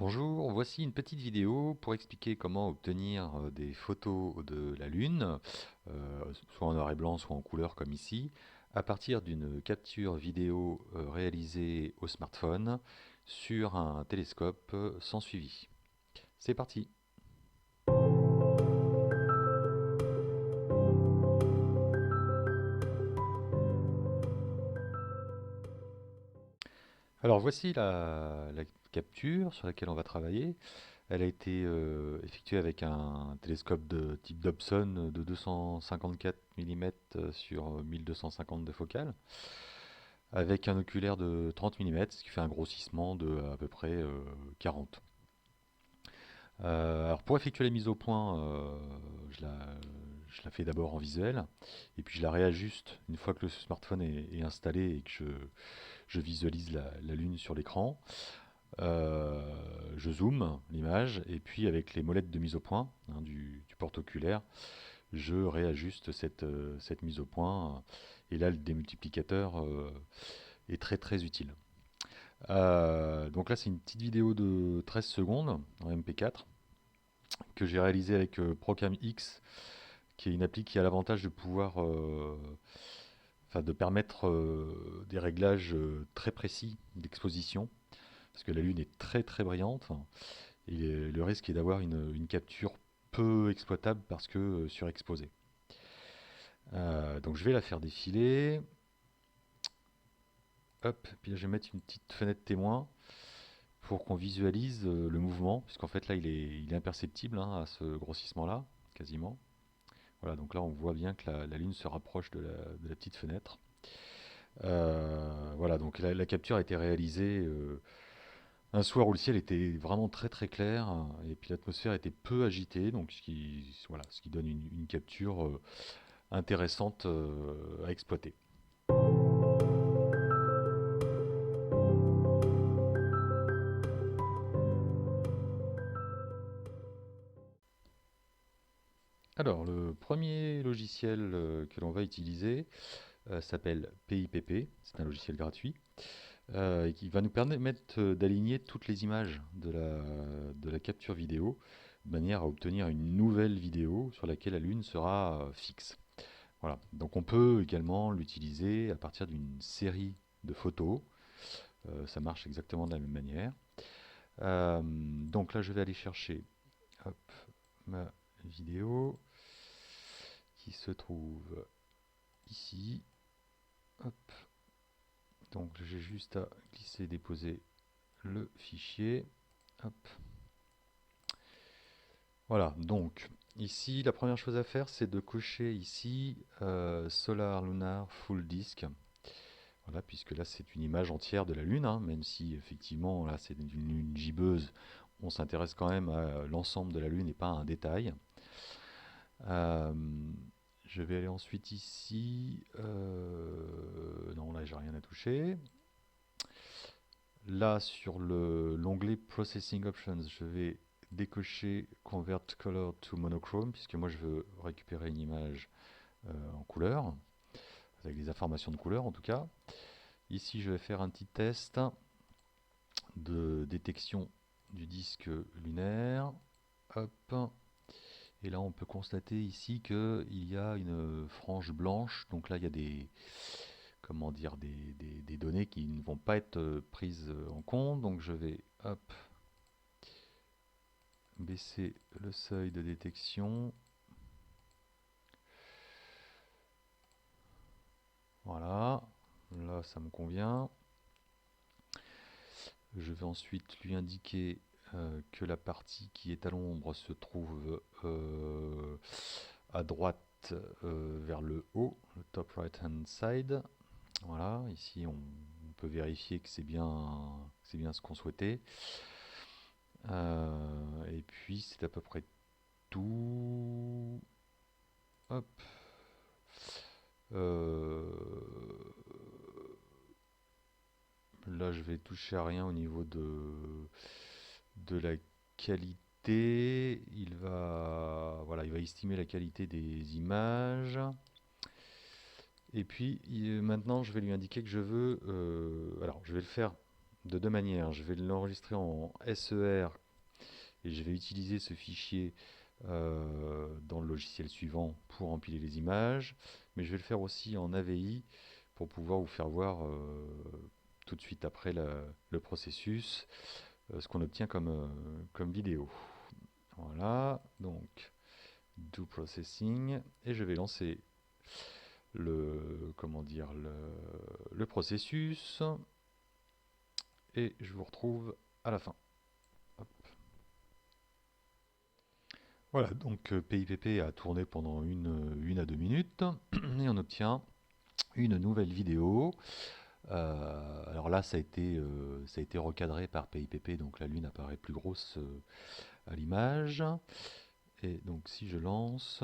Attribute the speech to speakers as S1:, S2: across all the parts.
S1: Bonjour, voici une petite vidéo pour expliquer comment obtenir des photos de la Lune, soit en noir et blanc, soit en couleur comme ici, à partir d'une capture vidéo réalisée au smartphone sur un télescope sans suivi. C'est parti! Alors voici la capture sur laquelle on va travailler. Elle a été effectuée avec un télescope de type Dobson de 254 mm sur 1250 de focale, avec un oculaire de 30 mm, ce qui fait un grossissement de à peu près 40. Alors pour effectuer la mise au point, je la fais d'abord en visuel, et puis je la réajuste une fois que le smartphone est installé et que je visualise la Lune sur l'écran. Je zoome l'image et puis avec les molettes de mise au point du porte-oculaire, je réajuste cette mise au point. Et là, le démultiplicateur est très très utile. Donc là, c'est une petite vidéo de 13 secondes en MP4 que j'ai réalisée avec Procam X, qui est une appli qui a l'avantage de pouvoir, enfin, de permettre des réglages très précis d'exposition, parce que la Lune est très très brillante. Et le risque est d'avoir une capture peu exploitable parce que surexposée. Donc je vais la faire défiler. Hop, puis là, je vais mettre une petite fenêtre témoin pour qu'on visualise le mouvement, puisqu'en fait là il est imperceptible à ce grossissement-là, quasiment. Voilà, donc là on voit bien que la Lune se rapproche de la petite fenêtre. Voilà, donc la capture a été réalisée un soir où le ciel était vraiment très très clair et puis l'atmosphère était peu agitée, donc voilà, ce qui donne une capture intéressante à exploiter. Alors, le premier logiciel que l'on va utiliser s'appelle PIPP, c'est un logiciel gratuit, et qui va nous permettre d'aligner toutes les images de la capture vidéo, de manière à obtenir une nouvelle vidéo sur laquelle la Lune sera fixe. Voilà. Donc on peut également l'utiliser à partir d'une série de photos. Ça marche exactement de la même manière. Donc là, je vais aller chercher, hop, ma vidéo qui se trouve ici. Hop. Donc j'ai juste à glisser et déposer le fichier. Hop. Voilà, donc ici, la première chose à faire, c'est de cocher ici Solar Lunar Full Disk. Voilà, puisque là c'est une image entière de la Lune, même si effectivement là c'est une lune gibbeuse, on s'intéresse quand même à l'ensemble de la Lune et pas à un détail. Euh, je vais aller ensuite ici, non là j'ai rien à toucher. Là sur l'onglet Processing Options, je vais décocher Convert Color to Monochrome, puisque moi je veux récupérer une image en couleur, avec des informations de couleur en tout cas. Ici, je vais faire un petit test de détection du disque lunaire. Hop. Et là, on peut constater ici qu'il y a une frange blanche. Donc là, il y a comment dire, des données qui ne vont pas être prises en compte. Donc je vais hop, baisser le seuil de détection. Voilà. Là, ça me convient. Je vais ensuite lui indiquer que la partie qui est à l'ombre se trouve à droite vers le haut, le top right hand side. Voilà, ici on peut vérifier que c'est bien ce qu'on souhaitait. Et puis c'est à peu près tout. Hop. Euh, Là je vais toucher à rien au niveau de la qualité. Voilà, il va estimer la qualité des images. Et puis maintenant je vais lui indiquer que je veux, alors je vais le faire de deux manières. Je vais l'enregistrer en SER et je vais utiliser ce fichier dans le logiciel suivant pour empiler les images, mais je vais le faire aussi en AVI pour pouvoir vous faire voir tout de suite après le processus ce qu'on obtient comme vidéo. Voilà, donc do processing et je vais lancer le processus et je vous retrouve à la fin. Hop. Voilà, donc PIPP a tourné pendant une à 2 minutes et on obtient une nouvelle vidéo. Alors là, ça a été recadré par PIPP, donc la lune apparaît plus grosse à l'image. Et donc si je lance,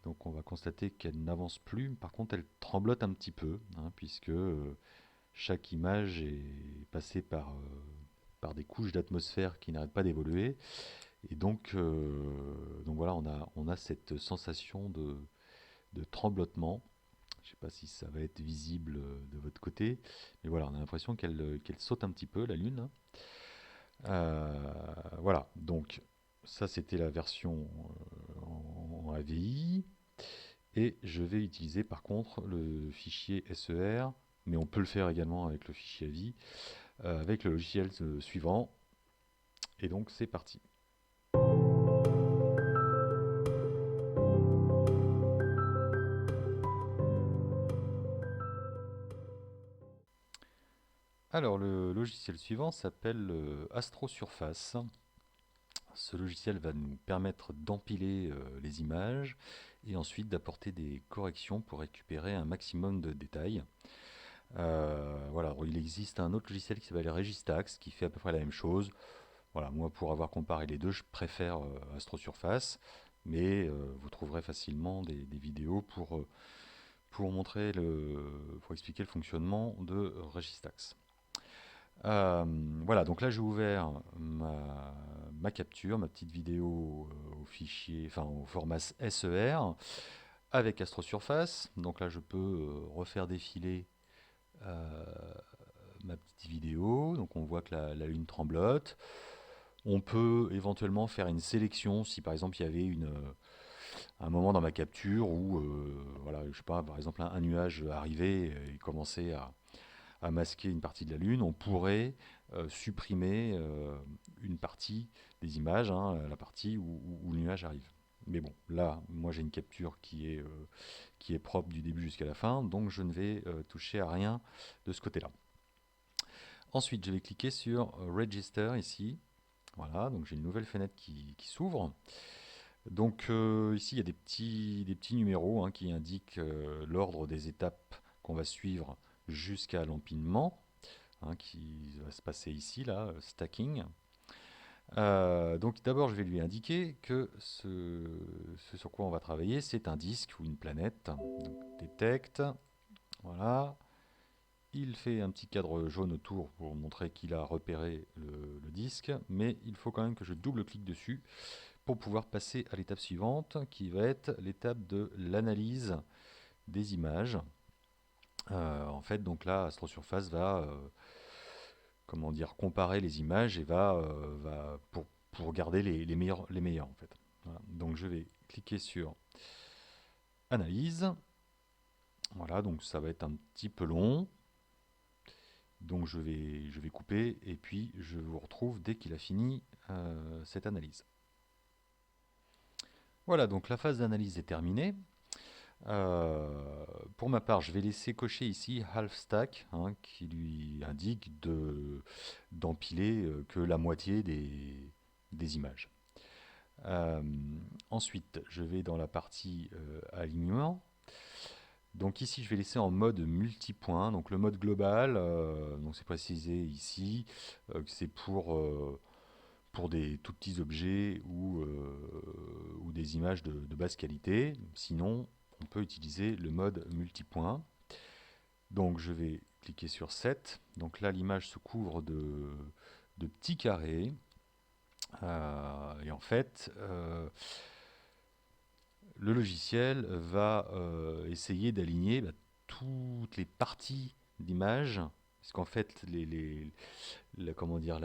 S1: donc on va constater qu'elle n'avance plus. Par contre, elle tremblote un petit peu, hein, puisque chaque image est passée par des couches d'atmosphère qui n'arrêtent pas d'évoluer. Et donc voilà, on a cette sensation de tremblotement. Je ne sais pas si ça va être visible de votre côté, mais voilà, on a l'impression qu'elle saute un petit peu, la Lune. Voilà, donc ça c'était la version en AVI. Et je vais utiliser par contre le fichier SER, mais on peut le faire également avec le fichier AVI, avec le logiciel suivant. Et donc c'est parti. Alors le logiciel suivant s'appelle AstroSurface. Ce logiciel va nous permettre d'empiler les images et ensuite d'apporter des corrections pour récupérer un maximum de détails. Voilà, alors, il existe un autre logiciel qui s'appelle Registax qui fait à peu près la même chose. Voilà, moi pour avoir comparé les deux, je préfère AstroSurface, mais vous trouverez facilement des vidéos pour montrer pour expliquer le fonctionnement de Registax. Voilà, donc là j'ai ouvert ma capture, ma petite vidéo au fichier, enfin au format SER avec AstroSurface. Donc là je peux refaire défiler euh, ma petite vidéo. Donc on voit que la lune tremblote. On peut éventuellement faire une sélection si par exemple il y avait un moment dans ma capture où, voilà, je sais pas, par exemple un nuage arrivait et commençait à masquer une partie de la Lune, on pourrait supprimer une partie des images, hein, la partie où le nuage arrive. Mais bon, là, moi j'ai une capture qui est propre du début jusqu'à la fin, donc je ne vais toucher à rien de ce côté-là. Ensuite, je vais cliquer sur Register ici. Voilà, donc j'ai une nouvelle fenêtre qui s'ouvre. Donc ici, il y a des petits numéros hein, qui indiquent l'ordre des étapes qu'on va suivre jusqu'à l'empilement, hein, qui va se passer ici, là, stacking. Donc d'abord, je vais lui indiquer que ce sur quoi on va travailler, c'est un disque ou une planète. Donc, detect, voilà. Il fait un petit cadre jaune autour pour montrer qu'il a repéré le disque, mais il faut quand même que je double-clique dessus pour pouvoir passer à l'étape suivante, qui va être l'étape de l'analyse des images. En fait, donc là, AstroSurface va comment dire, comparer les images et va pour garder les meilleurs en fait. Voilà. Donc je vais cliquer sur Analyse. Voilà, donc ça va être un petit peu long. Donc je vais couper et puis je vous retrouve dès qu'il a fini cette analyse. Voilà, donc la phase d'analyse est terminée. Pour ma part, je vais laisser cocher ici half stack, hein, qui lui indique d'empiler que la moitié des images. Euh, Ensuite, je vais dans la partie alignement. Donc ici, je vais laisser en mode multipoint. Donc le mode global, donc c'est précisé ici, que c'est pour des tout petits objets ou des images de basse qualité. Sinon, on peut utiliser le mode multipoint. Donc je vais cliquer sur Set. Donc là, l'image se couvre de petits carrés. Et en fait, le logiciel va essayer d'aligner toutes les parties d'image Parce qu'en fait, comment dire,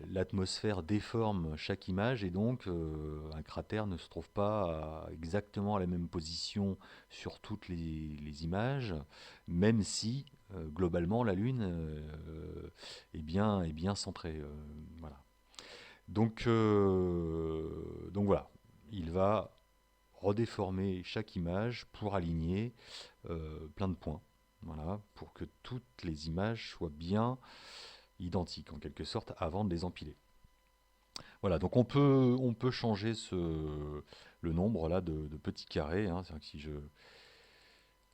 S1: l'atmosphère déforme chaque image et donc un cratère ne se trouve pas exactement à la même position sur toutes les images, même si globalement la Lune est bien centrée. Voilà. Donc voilà, il va redéformer chaque image pour aligner plein de points. Voilà, pour que toutes les images soient bien identiques en quelque sorte avant de les empiler. Voilà, donc on peut changer le nombre là de petits carrés, hein. C'est-à-dire que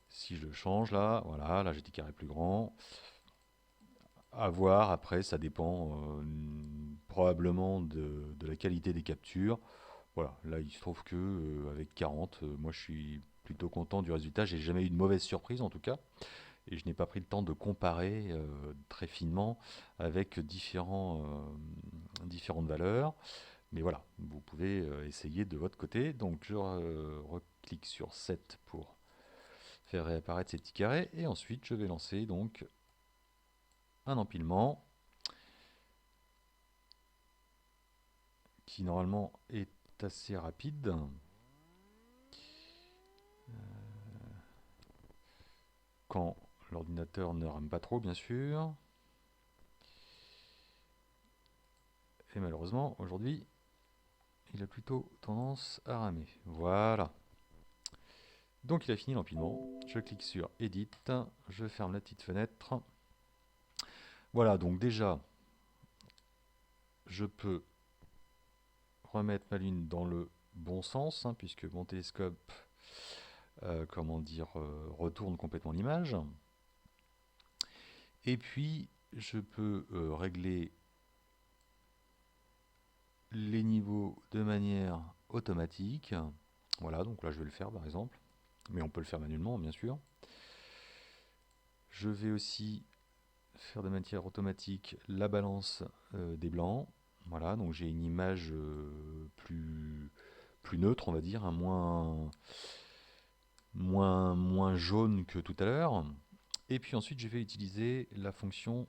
S1: si je le change là, voilà, là j'ai des carrés plus grands. À voir, après, ça dépend probablement de la qualité des captures. Voilà, là il se trouve que avec 40, moi je suis plutôt content du résultat. J'ai jamais eu de mauvaise surprise en tout cas, et je n'ai pas pris le temps de comparer très finement avec différentes valeurs. Mais voilà, vous pouvez essayer de votre côté. Donc je reclique sur 7 pour faire réapparaître ces petits carrés, et ensuite je vais lancer donc un empilement qui normalement est assez rapide. Quand l'ordinateur ne rame pas trop, bien sûr. Et malheureusement, aujourd'hui, il a plutôt tendance à ramer. Voilà. Donc il a fini l'empilement. Je clique sur Edit. Je ferme la petite fenêtre. Voilà, donc déjà, je peux remettre ma lune dans le bon sens, hein, puisque mon télescope, retourne complètement l'image. Et puis, je peux régler les niveaux de manière automatique. Voilà, donc là je vais le faire par exemple, mais on peut le faire manuellement bien sûr. Je vais aussi faire de manière automatique la balance des blancs. Voilà, donc j'ai une image plus neutre, on va dire, hein, moins jaune que tout à l'heure. Et puis ensuite je vais utiliser la fonction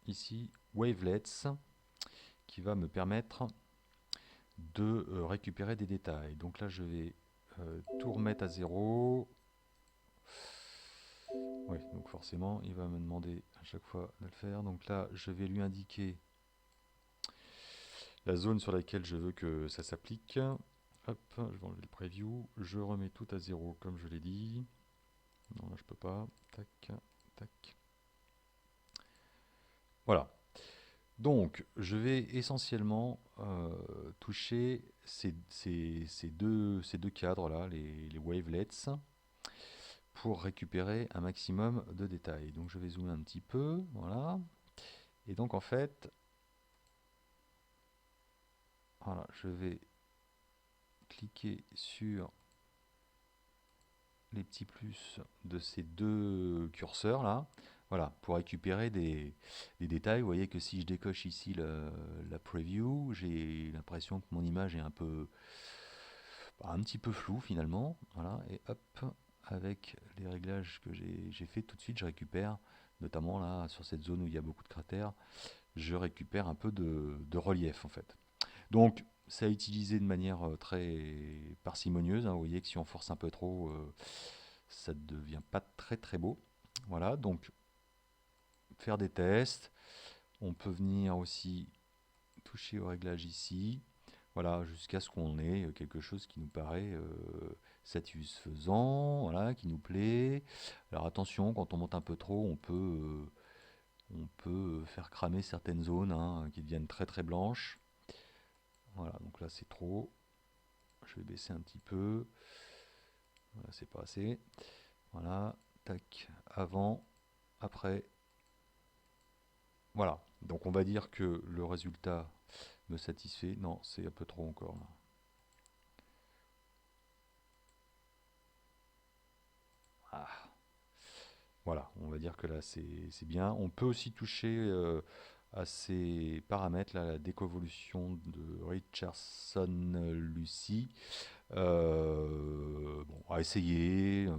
S1: ici Wavelets qui va me permettre de récupérer des détails. Donc là, je vais tout remettre à zéro. Oui, donc forcément, il va me demander à chaque fois de le faire. Donc là, je vais lui indiquer la zone sur laquelle je veux que ça s'applique. Hop, je vais enlever le preview. Je remets tout à zéro, comme je l'ai dit. Non, là, je peux pas. Tac, tac. Voilà. Donc, je vais essentiellement toucher ces deux cadres-là, les wavelets, pour récupérer un maximum de détails. Donc, je vais zoomer un petit peu, voilà. Et donc, en fait, voilà, je vais cliquer sur les petits plus de ces deux curseurs là, voilà, pour récupérer des détails. Vous voyez que si je décoche ici la preview, j'ai l'impression que mon image est un petit peu floue finalement, voilà, et hop, avec les réglages que j'ai fait tout de suite, je récupère, notamment là sur cette zone où il y a beaucoup de cratères, je récupère un peu de relief en fait. Donc c'est à utiliser de manière très parcimonieuse, hein. Vous voyez que si on force un peu trop, ça ne devient pas très très beau. Voilà, donc faire des tests. On peut venir aussi toucher au réglage ici. Voilà, jusqu'à ce qu'on ait quelque chose qui nous paraît satisfaisant, voilà, qui nous plaît. Alors attention, quand on monte un peu trop, on peut faire cramer certaines zones, hein, qui deviennent très très blanches. Voilà, donc là c'est trop. Je vais baisser un petit peu. Voilà, c'est pas assez. Voilà, tac, avant, après. Voilà, donc on va dire que le résultat me satisfait. Non, c'est un peu trop encore là. Ah, voilà, on va dire que là c'est bien. On peut aussi toucher à ces paramètres là, la déconvolution de Richardson-Lucy. Bon, à essayer.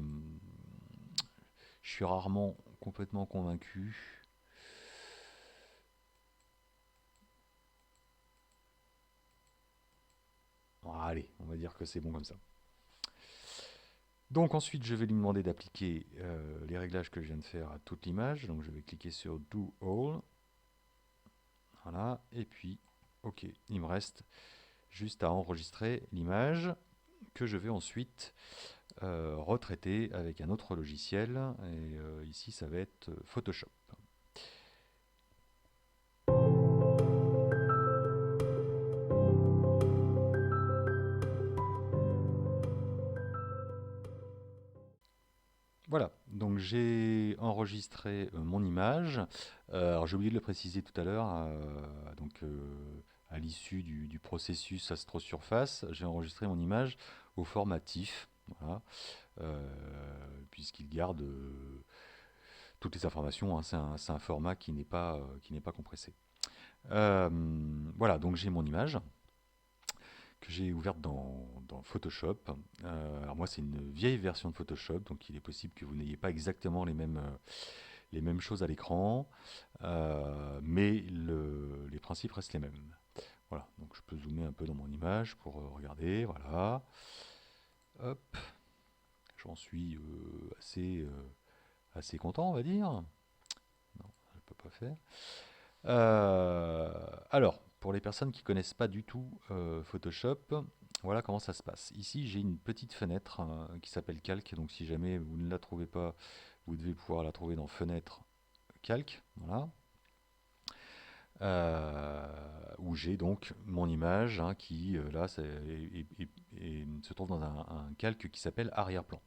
S1: Je suis rarement complètement convaincu. Allez, on va dire que c'est bon comme ça. Donc ensuite, je vais lui demander d'appliquer les réglages que je viens de faire à toute l'image. Donc je vais cliquer sur Do All. Voilà, et puis, ok, il me reste juste à enregistrer l'image que je vais ensuite retraiter avec un autre logiciel. Et ici, ça va être Photoshop. Voilà, donc j'ai enregistré mon image. Alors j'ai oublié de le préciser tout à l'heure. À l'issue du processus astrosurface, j'ai enregistré mon image au format TIFF. Voilà, puisqu'il garde toutes les informations, hein. C'est un format qui n'est pas compressé. Euh, voilà, donc j'ai mon image que j'ai ouverte dans Photoshop. Alors moi, c'est une vieille version de Photoshop, donc il est possible que vous n'ayez pas exactement les mêmes choses à l'écran, mais les principes restent les mêmes. Voilà, donc je peux zoomer un peu dans mon image pour regarder, voilà. Hop, j'en suis assez content, on va dire. Non, je ne peux pas faire. Alors, pour les personnes qui ne connaissent pas du tout Photoshop, voilà comment ça se passe. Ici, j'ai une petite fenêtre qui s'appelle Calque. Donc, si jamais vous ne la trouvez pas, vous devez pouvoir la trouver dans Fenêtre, Calque. Voilà. Où j'ai donc mon image qui, là, se trouve dans un calque qui s'appelle Arrière-plan.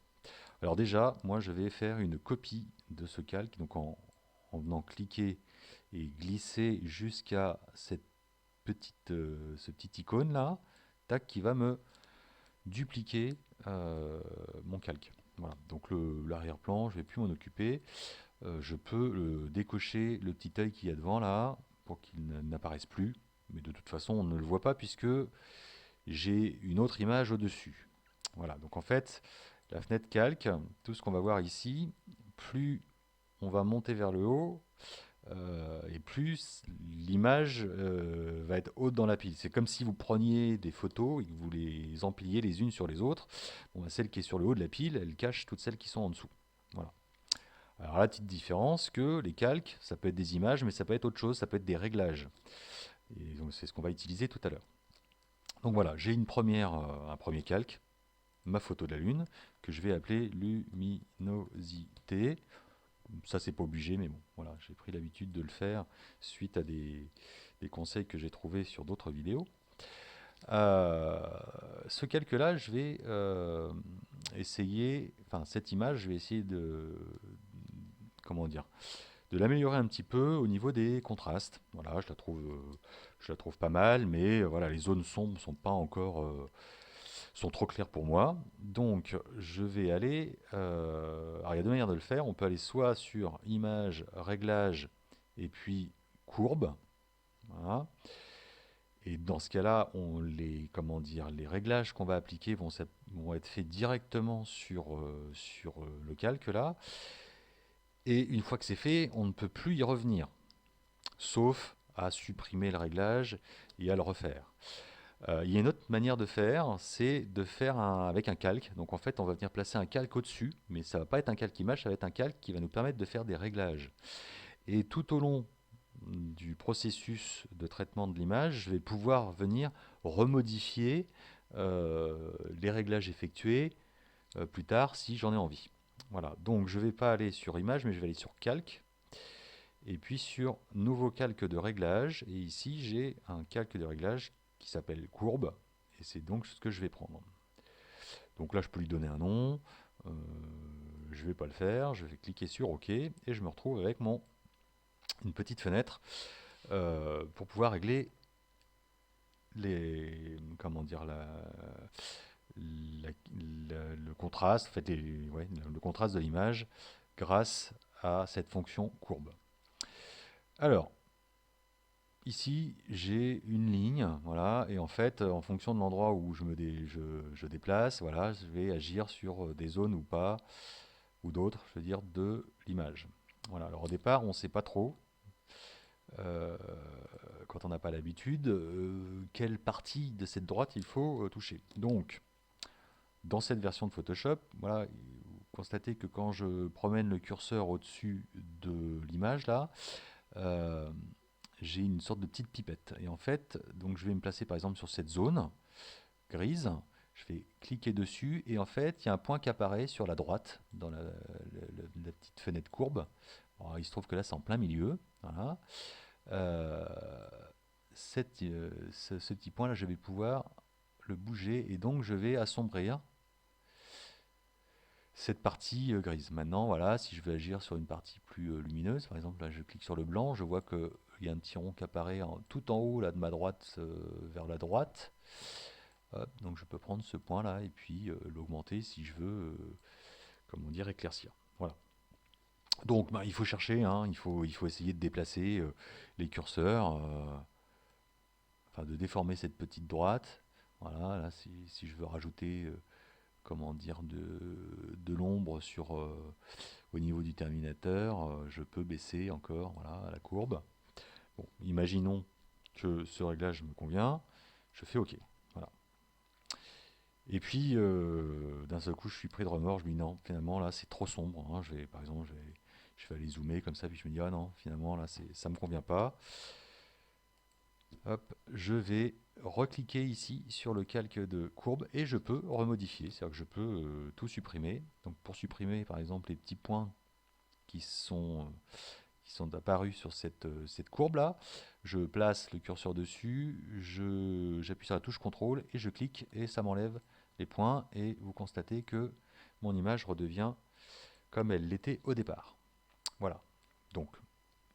S1: Alors déjà, moi, je vais faire une copie de ce calque. Donc, en venant cliquer et glisser jusqu'à ce petit icône là, tac, qui va me dupliquer mon calque. Voilà, donc l'arrière-plan, je ne vais plus m'en occuper. Je peux décocher le petit œil qu'il y a devant là pour qu'il n'apparaisse plus. Mais de toute façon, on ne le voit pas puisque j'ai une autre image au-dessus. Voilà, donc en fait, la fenêtre calque, tout ce qu'on va voir ici, plus on va monter vers le haut, et plus l'image va être haute dans la pile. C'est comme si vous preniez des photos et que vous les empiliez les unes sur les autres. Bon, bah, celle qui est sur le haut de la pile, elle cache toutes celles qui sont en dessous. Voilà. Alors la petite différence que les calques, ça peut être des images, mais ça peut être autre chose, ça peut être des réglages. Et donc c'est ce qu'on va utiliser tout à l'heure. Donc voilà, j'ai un premier calque, ma photo de la Lune, que je vais appeler luminosité. Ça, c'est pas obligé, mais bon, voilà, j'ai pris l'habitude de le faire suite à des conseils que j'ai trouvés sur d'autres vidéos. Euh, Ce calque-là, je vais essayer, enfin, cette image, je vais essayer comment dire, de l'améliorer un petit peu au niveau des contrastes. Voilà, je la trouve pas mal, mais voilà, les zones sombres sont pas encore, sont trop claires pour moi. Donc, je vais aller. Alors, il y a deux manières de le faire. On peut aller soit sur Image, Réglages, et puis Courbe. Voilà. Et dans ce cas-là, comment dire, les réglages qu'on va appliquer vont être faits directement sur le calque là. Et une fois que c'est fait, on ne peut plus y revenir, sauf à supprimer le réglage et à le refaire. Il y a une autre manière de faire, c'est de faire avec un calque. Donc en fait, on va venir placer un calque au-dessus, mais ça ne va pas être un calque image, ça va être un calque qui va nous permettre de faire des réglages. Et tout au long du processus de traitement de l'image, je vais pouvoir venir remodifier les réglages effectués plus tard si j'en ai envie. Voilà, donc je ne vais pas aller sur image, mais je vais aller sur calque. Et puis sur nouveau calque de réglage. Et ici, j'ai un calque de réglage qui s'appelle courbe. Et c'est donc ce que je vais prendre. Donc là, je peux lui donner un nom. Euh, je ne vais pas le faire. Je vais cliquer sur OK. Et je me retrouve avec une petite fenêtre pour pouvoir régler comment dire, le contraste, en fait, le contraste de l'image grâce à cette fonction courbe. Alors, ici, j'ai une ligne, voilà, et en fait, en fonction de l'endroit où je déplace, voilà, je vais agir sur des zones ou pas, ou d'autres, je veux dire, de l'image. Voilà, alors au départ, on ne sait pas trop, euh, quand on n'a pas l'habitude, quelle partie de cette droite il faut toucher. Donc, dans cette version de Photoshop, voilà, vous constatez que quand je promène le curseur au-dessus de l'image, là, euh, j'ai une sorte de petite pipette. Et en fait, donc je vais me placer par exemple sur cette zone grise, je vais cliquer dessus, et en fait, il y a un point qui apparaît sur la droite, dans la petite fenêtre courbe. Alors, il se trouve que là, c'est en plein milieu. Voilà. Euh, ce petit point-là, je vais pouvoir le bouger, et donc je vais assombrir cette partie grise. Maintenant, voilà, si je veux agir sur une partie plus lumineuse, par exemple, là, je clique sur le blanc, je vois qu'il y a un petit rond qui apparaît tout en haut, là, de ma droite vers la droite. Hop, donc je peux prendre ce point-là et puis l'augmenter si je veux, comment dire, éclaircir. Voilà. Donc, bah, il faut chercher, hein, il faut essayer de déplacer les curseurs, enfin de déformer cette petite droite. Voilà, là, si je veux rajouter, comment dire, de l'ombre au niveau du terminateur, je peux baisser encore, voilà, la courbe. Bon, imaginons que ce réglage me convient, je fais OK. Voilà. Et puis, d'un seul coup, je suis pris de remords, je me dis non, finalement, là, c'est trop sombre, hein. Par exemple, je vais aller zoomer comme ça, puis je me dis, ah non, finalement, là, ça me convient pas. Hop, je vais recliquer ici sur le calque de courbe et je peux remodifier, c'est-à-dire que je peux tout supprimer. Donc pour supprimer, par exemple, les petits points qui sont apparus sur cette courbe-là, je place le curseur dessus, j'appuie sur la touche CTRL et je clique et ça m'enlève les points et vous constatez que mon image redevient comme elle l'était au départ. Voilà. Donc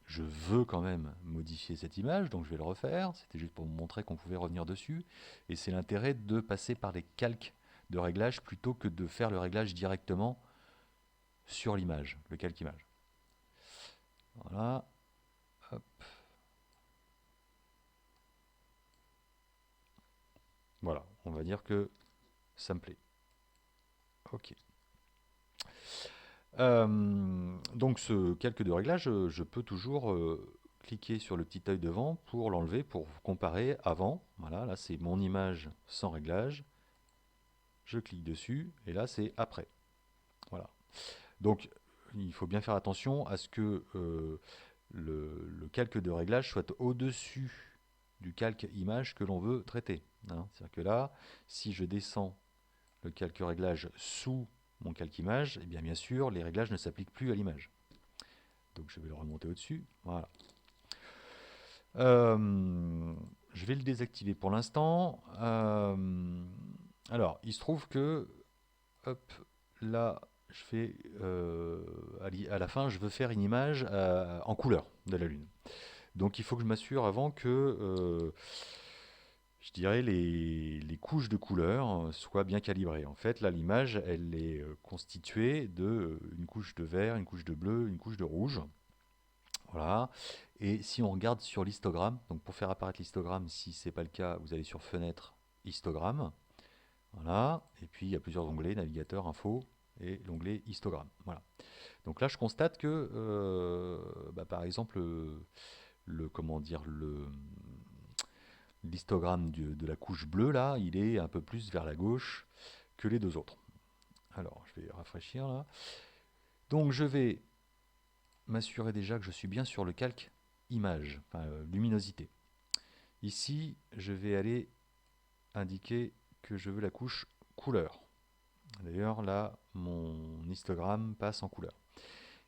S1: je veux quand même modifier cette image, donc je vais le refaire. C'était juste pour vous montrer qu'on pouvait revenir dessus. Et c'est l'intérêt de passer par les calques de réglage plutôt que de faire le réglage directement sur l'image, le calque image. Voilà. Hop. Voilà, on va dire que ça me plaît. Ok. Donc ce calque de réglage, je peux toujours cliquer sur le petit œil devant pour l'enlever, pour comparer avant. Voilà, là c'est mon image sans réglage. Je clique dessus et là c'est après. Voilà. Donc il faut bien faire attention à ce que le calque de réglage soit au-dessus du calque image que l'on veut traiter, hein. C'est-à-dire que là, si je descends le calque réglage sous mon calque image, et bien sûr, les réglages ne s'appliquent plus à l'image. Donc je vais le remonter au-dessus. Voilà. Je vais le désactiver pour l'instant. Alors, il se trouve que, hop, là, je fais, à la fin, je veux faire une image en couleur de la Lune. Donc il faut que je m'assure avant que, je dirais, les couches de couleurs soient bien calibrées. En fait, là, l'image, elle est constituée de une couche de vert, une couche de bleu, une couche de rouge. Voilà. Et si on regarde sur l'histogramme, donc pour faire apparaître l'histogramme, si ce n'est pas le cas, vous allez sur Fenêtre, Histogramme. Voilà. Et puis il y a plusieurs onglets, Navigateur, Info et l'onglet Histogramme. Voilà. Donc là, je constate que, par exemple, comment dire, l'histogramme de la couche bleue, là, il est un peu plus vers la gauche que les deux autres. Alors, je vais rafraîchir là. Donc, je vais m'assurer déjà que je suis bien sur le calque image, enfin luminosité. Ici, je vais aller indiquer que je veux la couche couleur. D'ailleurs, là, mon histogramme passe en couleur.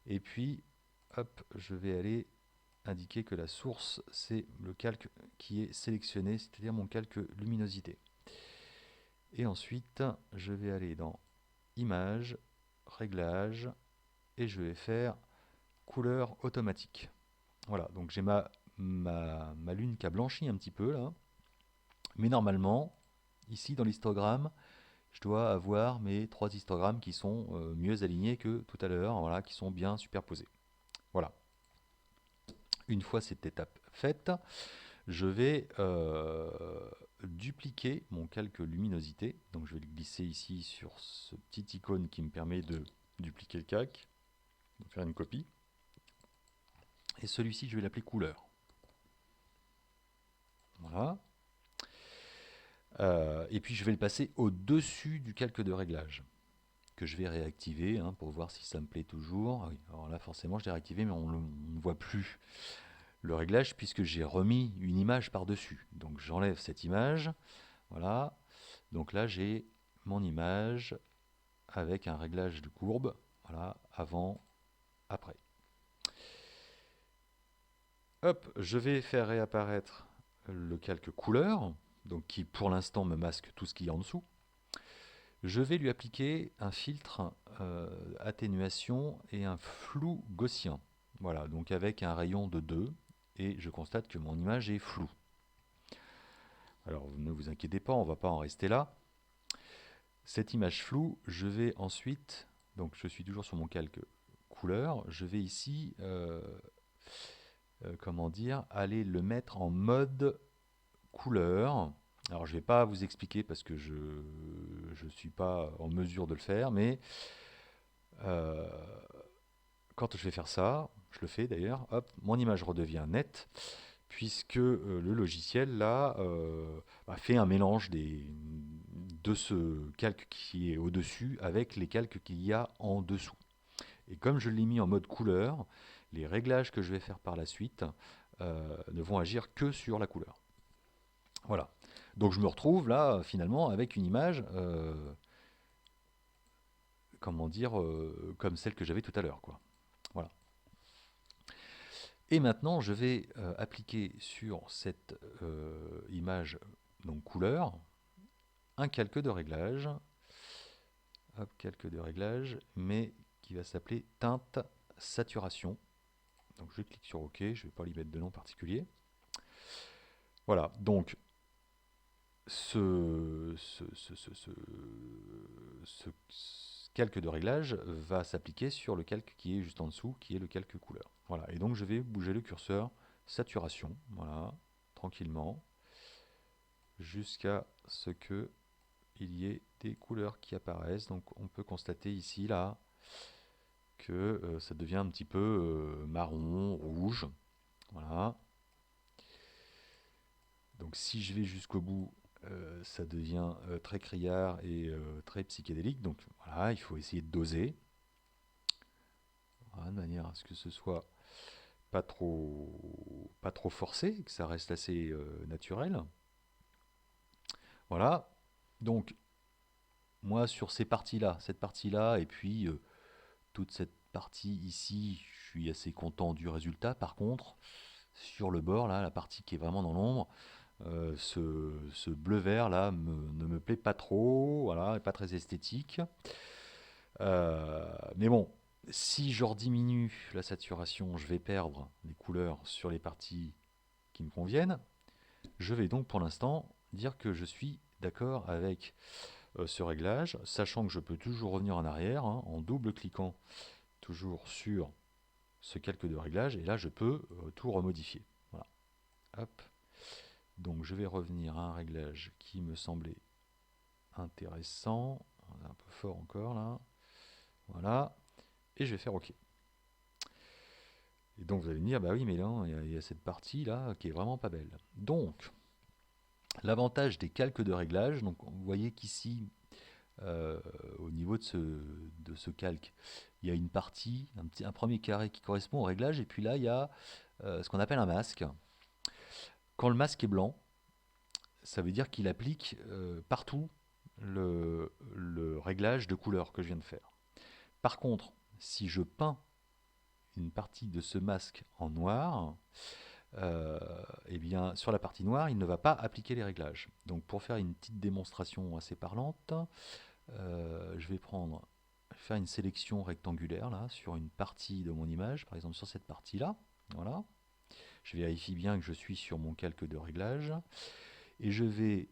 S1: Et puis, hop, je vais aller indiquer que la source, c'est le calque qui est sélectionné, c'est-à-dire mon calque luminosité. Et ensuite, je vais aller dans Images, Réglages, et je vais faire Couleur automatique. Voilà, donc j'ai ma lune qui a blanchi un petit peu là. Mais normalement, ici dans l'histogramme, je dois avoir mes trois histogrammes qui sont mieux alignés que tout à l'heure, voilà, qui sont bien superposés. Voilà. Une fois cette étape faite, je vais dupliquer mon calque luminosité. Donc je vais le glisser ici sur ce petit icône qui me permet de dupliquer le calque, de faire une copie. Et celui-ci, je vais l'appeler couleur. Voilà. Et puis je vais le passer au-dessus du calque de réglage, que je vais réactiver hein, pour voir si ça me plaît toujours. Ah oui, alors là forcément je l'ai réactivé, mais on ne voit plus le réglage puisque j'ai remis une image par-dessus. Donc j'enlève cette image, voilà. Donc là j'ai mon image avec un réglage de courbe, voilà, avant, après. Hop, je vais faire réapparaître le calque couleur, donc qui pour l'instant me masque tout ce qui est en dessous. Je vais lui appliquer un filtre atténuation et un flou gaussien. Voilà, donc avec un rayon de 2, et je constate que mon image est floue. Alors ne vous inquiétez pas, on ne va pas en rester là. Cette image floue, je vais ensuite, donc je suis toujours sur mon calque couleur, je vais ici, comment dire, aller le mettre en mode couleur. Alors je ne vais pas vous expliquer parce que je ne suis pas en mesure de le faire, mais euh, quand je vais faire ça, je le fais d'ailleurs, hop, mon image redevient nette, puisque le logiciel là fait un mélange de ce calque qui est au-dessus avec les calques qu'il y a en dessous. Et comme je l'ai mis en mode couleur, les réglages que je vais faire par la suite ne vont agir que sur la couleur. Voilà. Donc je me retrouve là finalement avec une image, comment dire, comme celle que j'avais tout à l'heure, quoi. Voilà. Et maintenant, je vais appliquer sur cette image, donc couleur, un calque de réglage. Hop, calque de réglage, mais qui va s'appeler teinte saturation. Donc je clique sur OK, je ne vais pas lui mettre de nom particulier. Voilà, donc ce calque de réglage va s'appliquer sur le calque qui est juste en dessous, qui est le calque couleur. Voilà, et donc je vais bouger le curseur saturation, voilà, tranquillement, jusqu'à ce que il y ait des couleurs qui apparaissent. Donc on peut constater ici, là, que ça devient un petit peu marron, rouge, voilà. Donc si je vais jusqu'au bout, ça devient très criard et très psychédélique. Donc voilà, il faut essayer de doser, voilà, de manière à ce que ce soit pas trop forcé, que ça reste assez naturel. Voilà. Donc moi sur ces parties-là, cette partie-là, et puis toute cette partie ici, je suis assez content du résultat. Par contre, sur le bord, là, la partie qui est vraiment dans l'ombre, ce bleu-vert là ne me plaît pas trop, voilà, n'est pas très esthétique. Mais bon, si je rediminue la saturation, je vais perdre les couleurs sur les parties qui me conviennent. Je vais donc pour l'instant dire que je suis d'accord avec ce réglage, sachant que je peux toujours revenir en arrière hein, en double-cliquant toujours sur ce calque de réglage, et là je peux tout remodifier. Voilà. Hop. Donc je vais revenir à un réglage qui me semblait intéressant, un peu fort encore là, voilà, et je vais faire OK. Et donc vous allez me dire, bah oui, mais là, il y a cette partie là qui est vraiment pas belle. Donc, l'avantage des calques de réglage, donc vous voyez qu'ici, au niveau de ce calque, il y a une partie, un premier carré qui correspond au réglage, et puis là, il y a ce qu'on appelle un masque. Quand le masque est blanc, ça veut dire qu'il applique partout le réglage de couleur que je viens de faire. Par contre, si je peins une partie de ce masque en noir, eh bien, sur la partie noire, il ne va pas appliquer les réglages. Donc pour faire une petite démonstration assez parlante, je vais faire une sélection rectangulaire là, sur une partie de mon image, par exemple sur cette partie-là. Voilà. Je vérifie bien que je suis sur mon calque de réglage. Et je vais,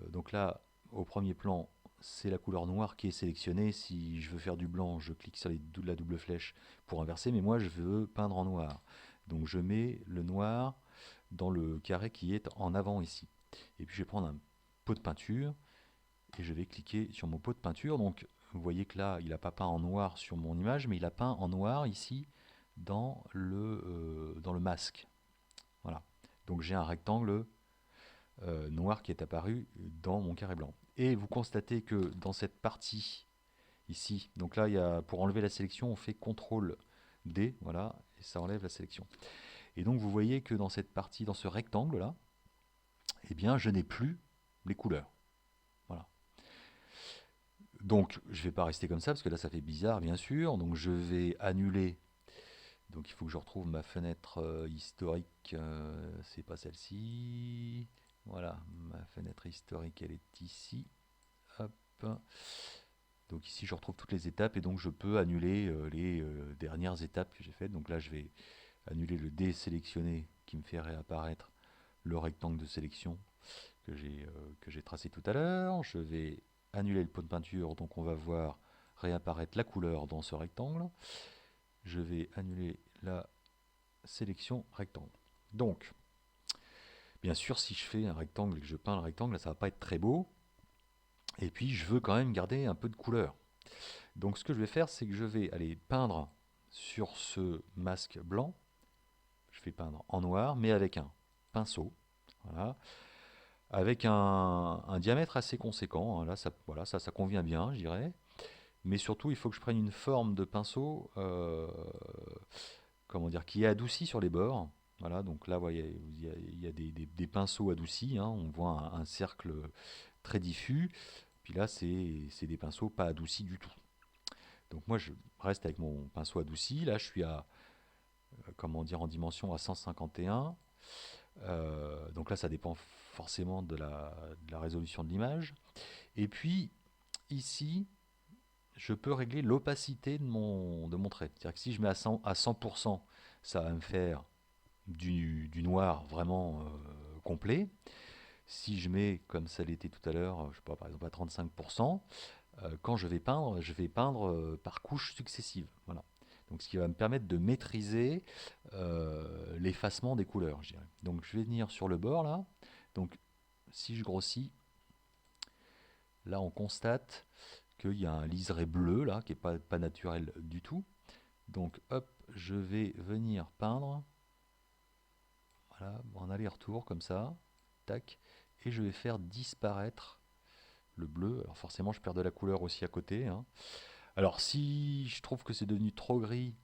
S1: donc là, au premier plan, c'est la couleur noire qui est sélectionnée. Si je veux faire du blanc, je clique sur la double flèche pour inverser, mais moi je veux peindre en noir. Donc je mets le noir dans le carré qui est en avant ici. Et puis je vais prendre un pot de peinture et je vais cliquer sur mon pot de peinture. Donc vous voyez que là, il n'a pas peint en noir sur mon image, mais il a peint en noir ici dans le masque. Voilà. Donc j'ai un rectangle noir qui est apparu dans mon carré blanc. Et vous constatez que dans cette partie ici, donc là, pour enlever la sélection, on fait CTRL D, voilà, et ça enlève la sélection. Et donc vous voyez que dans cette partie, dans ce rectangle là, eh bien je n'ai plus les couleurs. Voilà. Donc je ne vais pas rester comme ça parce que là ça fait bizarre bien sûr. Donc je vais annuler. Donc il faut que je retrouve ma fenêtre historique. C'est pas celle-ci. Voilà, ma fenêtre historique elle est ici. Hop. Donc ici je retrouve toutes les étapes et donc je peux annuler les dernières étapes que j'ai faites. Donc là je vais annuler le désélectionner qui me fait réapparaître le rectangle de sélection que j'ai tracé tout à l'heure. Je vais annuler le pot de peinture, donc on va voir réapparaître la couleur dans ce rectangle. Je vais annuler la sélection rectangle. Donc, bien sûr, si je fais un rectangle et que je peins le rectangle, ça va pas être très beau. Et puis, je veux quand même garder un peu de couleur. Donc, ce que je vais faire, c'est que je vais aller peindre sur ce masque blanc. Je vais peindre en noir, mais avec un pinceau. Voilà. Avec un diamètre assez conséquent. Là, ça, voilà, ça convient bien, je dirais. Mais surtout, il faut que je prenne une forme de pinceau, comment dire, qui est adoucie sur les bords. Voilà, donc là, voyez, il y a des pinceaux adoucis. Hein, on voit un cercle très diffus. Puis là, c'est des pinceaux pas adoucis du tout. Donc moi, je reste avec mon pinceau adouci. Là, je suis à, comment dire, en dimension à 151. Donc là, ça dépend forcément de la résolution de l'image. Et puis, ici, je peux régler l'opacité de mon trait. C'est-à-dire que si je mets à 100%, ça va me faire du noir vraiment complet. Si je mets, comme ça l'était tout à l'heure, je sais pas, par exemple à 35%, quand je vais peindre par couches successives. Voilà. Donc ce qui va me permettre de maîtriser l'effacement des couleurs, je dirais. Donc je vais venir sur le bord là. Donc si je grossis, là on constate qu'il y a un liseré bleu là qui n'est pas naturel du tout. Donc hop, je vais venir peindre, voilà, en aller-retour comme ça, tac, et je vais faire disparaître le bleu. Alors forcément je perds de la couleur aussi à côté, hein. Alors si je trouve que c'est devenu trop gris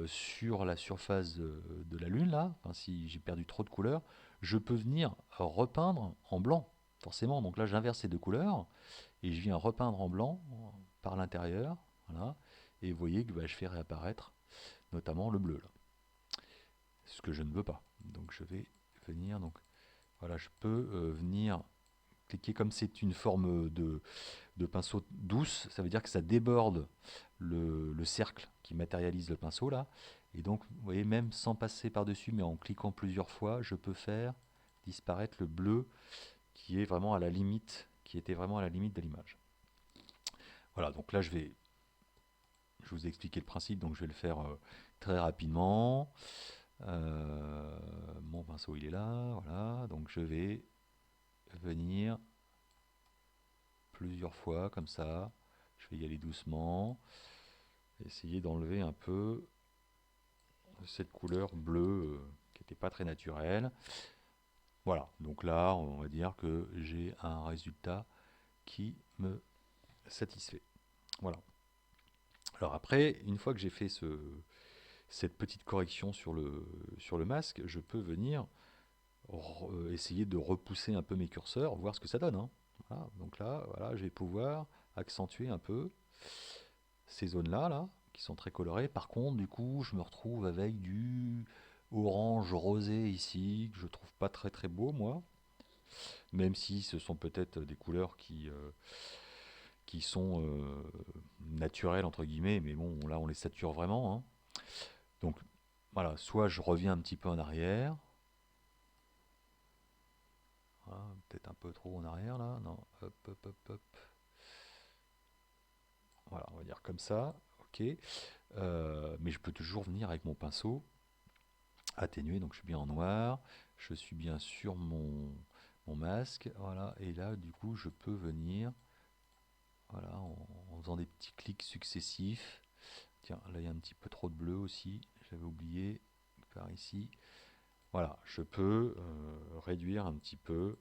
S1: sur la surface de la lune là, enfin, si j'ai perdu trop de couleur, je peux venir repeindre en blanc, forcément. Donc là j'inverse ces deux couleurs et je viens repeindre en blanc par l'intérieur, voilà, et vous voyez que bah, je fais réapparaître notamment le bleu là, ce que je ne veux pas. Donc je vais venir, donc voilà, je peux venir cliquer comme c'est une forme de pinceau douce, ça veut dire que ça déborde le cercle qui matérialise le pinceau là. Et donc, vous voyez, même sans passer par-dessus, mais en cliquant plusieurs fois, je peux faire disparaître le bleu qui est vraiment à la limite, qui était vraiment à la limite de l'image. Voilà, donc là je vous ai expliqué le principe, donc je vais le faire très rapidement. Mon pinceau il est là, voilà, donc je vais venir plusieurs fois comme ça. Je vais y aller doucement, essayer d'enlever un peu cette couleur bleue qui n'était pas très naturelle. Voilà, donc là on va dire que j'ai un résultat qui me satisfait. Voilà. Alors après, une fois que j'ai fait cette petite correction sur le masque, je peux venir essayer de repousser un peu mes curseurs, voir ce que ça donne, hein. Voilà, donc là, voilà, je vais pouvoir accentuer un peu ces zones-là, là, qui sont très colorées. Par contre, du coup, je me retrouve avec du orange rosé ici, que je trouve pas très très beau, moi. Même si ce sont peut-être des couleurs qui sont naturelles, entre guillemets, mais bon, là, on les sature vraiment, hein. Donc, voilà, soit je reviens un petit peu en arrière. Voilà, peut-être un peu trop en arrière, là. Non, hop, hop, hop, hop. Voilà, on va dire comme ça. Ok. Mais je peux toujours venir avec mon pinceau atténué, donc je suis bien en noir, je suis bien sur mon masque, voilà, et là du coup je peux venir, voilà, en faisant des petits clics successifs. Tiens, là il y a un petit peu trop de bleu aussi, j'avais oublié, par ici, Voilà, je peux réduire un petit peu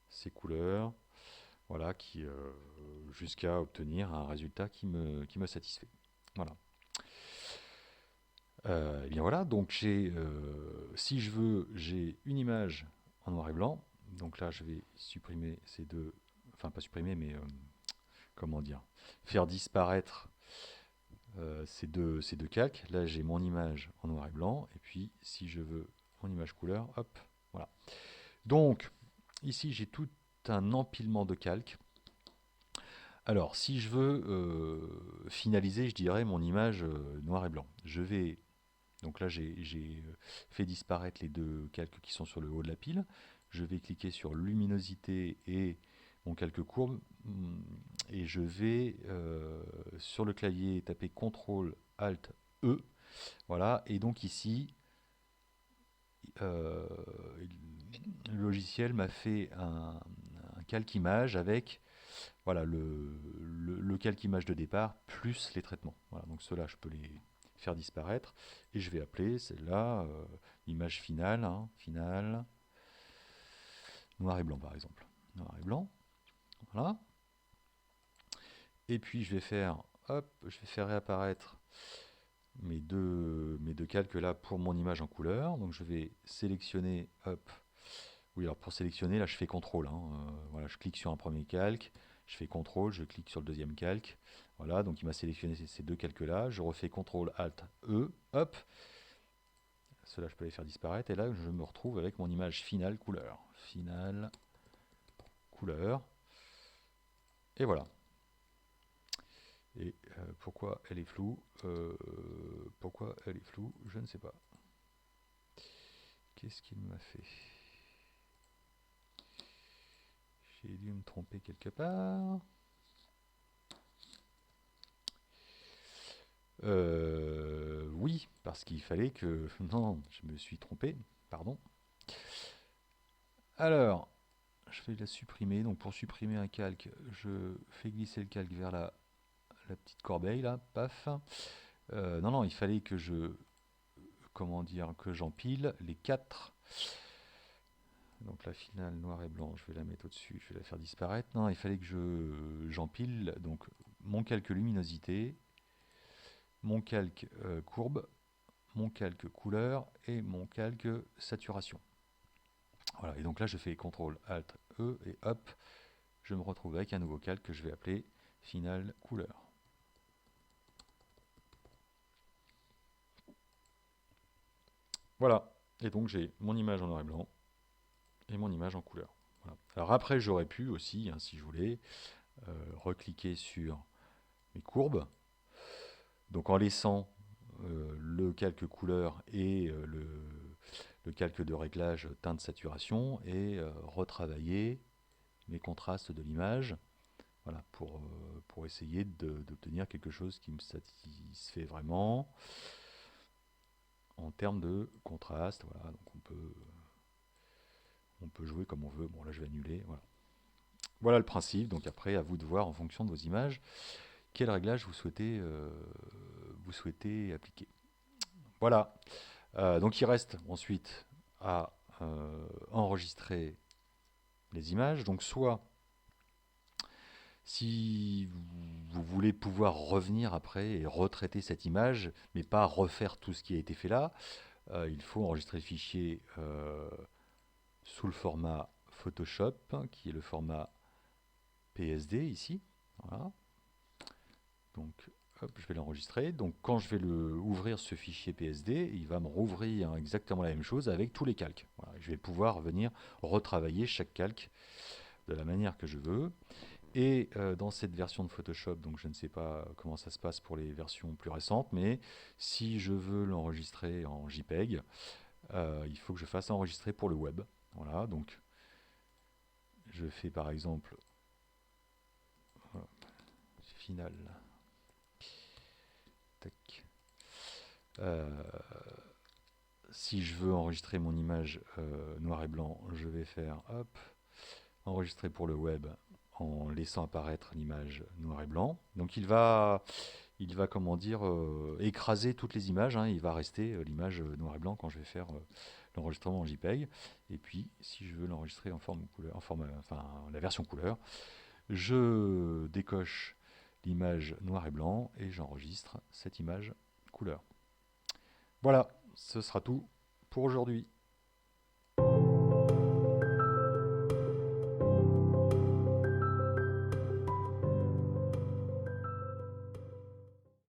S1: ces couleurs, voilà, jusqu'à obtenir un résultat qui me satisfait. Voilà. Et bien voilà, donc si je veux, j'ai une image en noir et blanc. Donc là, je vais supprimer ces deux, enfin pas supprimer, mais comment dire, faire disparaître ces deux calques. Là, j'ai mon image en noir et blanc. Et puis, si je veux mon image couleur, hop, voilà. Donc, ici, j'ai tout un empilement de calques. Alors, si je veux finaliser, je dirais, mon image noir et blanc, donc là, j'ai fait disparaître les deux calques qui sont sur le haut de la pile. Je vais cliquer sur luminosité et mon calque courbe. Et je vais sur le clavier taper CTRL ALT E. Voilà. Et donc ici, euh, le logiciel m'a fait un calque image avec voilà, le calque image de départ plus les traitements. Voilà, donc ceux-là, je peux les faire disparaître. Et je vais appeler celle-là image finale, hein, finale, noir et blanc par exemple. Noir et blanc, voilà. Et puis je vais faire, hop, je vais faire réapparaître mes deux calques là pour mon image en couleur. Donc je vais sélectionner, hop. Oui, alors pour sélectionner, là je fais CTRL. Hein, voilà, je clique sur un premier calque, je fais CTRL, je clique sur le deuxième calque. Voilà, donc il m'a sélectionné ces deux calques-là. Je refais CTRL ALT E, hop. Cela, je peux les faire disparaître. Et là, je me retrouve avec mon image finale couleur. Finale couleur. Et voilà. Et pourquoi elle est floue Pourquoi elle est floue Je ne sais pas. Qu'est-ce qu'il m'a fait? J'ai dû me tromper quelque part. Oui, parce qu'il fallait que... Non, je me suis trompé, pardon. Alors, je vais la supprimer. Donc pour supprimer un calque, je fais glisser le calque vers la petite corbeille, là, paf. Non, non, il fallait que comment dire, que j'empile les quatre. Donc la finale noir et blanc, je vais la mettre au-dessus, je vais la faire disparaître. Non, il fallait que j'empile donc mon calque luminosité, mon calque courbe, mon calque couleur et mon calque saturation. Voilà, et donc là je fais CTRL ALT E et hop, je me retrouve avec un nouveau calque que je vais appeler finale couleur. Voilà, et donc j'ai mon image en noir et blanc et mon image en couleur. Voilà. Alors après j'aurais pu aussi, hein, si je voulais, recliquer sur mes courbes, donc en laissant le calque couleur et le calque de réglage teinte saturation et retravailler mes contrastes de l'image, voilà, pour essayer d'obtenir quelque chose qui me satisfait vraiment en termes de contraste. Voilà, donc on peut jouer comme on veut. Bon, là je vais annuler. Voilà. Voilà le principe. Donc après, à vous de voir en fonction de vos images quel réglage vous souhaitez appliquer. Voilà. Donc il reste ensuite à enregistrer les images. Donc soit si vous voulez pouvoir revenir après et retraiter cette image, mais pas refaire tout ce qui a été fait là, il faut enregistrer le fichier sous le format Photoshop, qui est le format PSD ici. Voilà. Donc, hop, je vais l'enregistrer. Donc, quand je vais ouvrir ce fichier PSD, il va me rouvrir exactement la même chose avec tous les calques. Voilà. Je vais pouvoir venir retravailler chaque calque de la manière que je veux. Et dans cette version de Photoshop, donc je ne sais pas comment ça se passe pour les versions plus récentes, mais si je veux l'enregistrer en JPEG, il faut que je fasse enregistrer pour le web. Voilà, donc je fais par exemple final. Tac. Si je veux enregistrer mon image noir et blanc, je vais faire hop, enregistrer pour le web en laissant apparaître l'image noir et blanc. Donc il va il va, comment dire, écraser toutes les images, hein. Il va rester l'image noir et blanc quand je vais faire l'enregistrement en JPEG. Et puis, si je veux l'enregistrer en forme couleur, enfin, la version couleur, je décoche l'image noir et blanc et j'enregistre cette image couleur. Voilà, ce sera tout pour aujourd'hui.